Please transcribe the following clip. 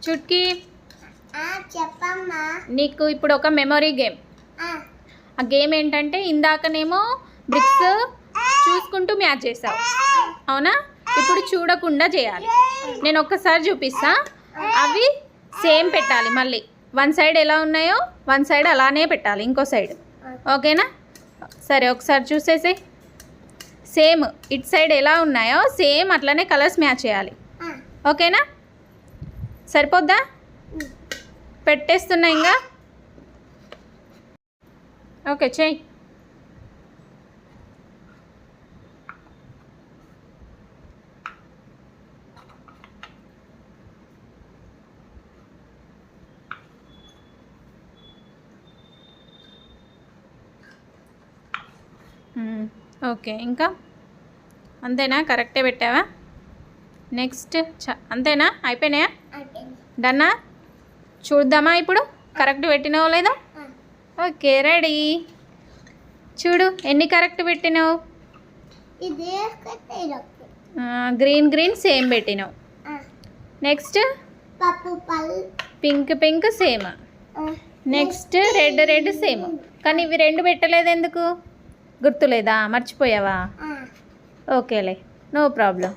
చుట్కీ చెప్పమ్మా. నీకు ఇప్పుడు ఒక మెమొరీ గేమ్. ఆ గేమ్ ఏంటంటే ఇందాకనేమో బ్రిక్స్ చూసుకుంటూ మ్యాచ్ చేసావు అవునా, ఇప్పుడు చూడకుండా చేయాలి. నేను ఒక్కసారి చూపిస్తా, అవి సేమ్ పెట్టాలి. మళ్ళీ వన్ సైడ్ ఎలా ఉన్నాయో వన్ సైడ్ అలానే పెట్టాలి, ఇంకో సైడ్. ఓకేనా? సరే ఒకసారి చూసేసి సేమ్ ఇటు సైడ్ ఎలా ఉన్నాయో సేమ్ అట్లనే కలర్స్ మ్యాచ్ చేయాలి. ఓకేనా? సరిపోద్దా? పెట్టేస్తున్నా ఇంకా. ఓకే చెయ్యి. ఓకే, ఇంకా అంతేనా? కరెక్టే పెట్టావా? నెక్స్ట్ అంతేనా? అయిపోయినాయా? డన్నా? చూద్దామా ఇప్పుడు కరెక్ట్ పెట్టినావు లేదో? Okay ready. చూడు ఎన్ని కరెక్ట్ పెట్టినావు. గ్రీన్ గ్రీన్ సేమ్ పెట్టినావు. Next pink pink same. Next red red same. కానీ ఇవి రెండు పెట్టలేదు ఎందుకు? గుర్తులేదా? మర్చిపోయావా? ఓకేలే, నో ప్రాబ్లం.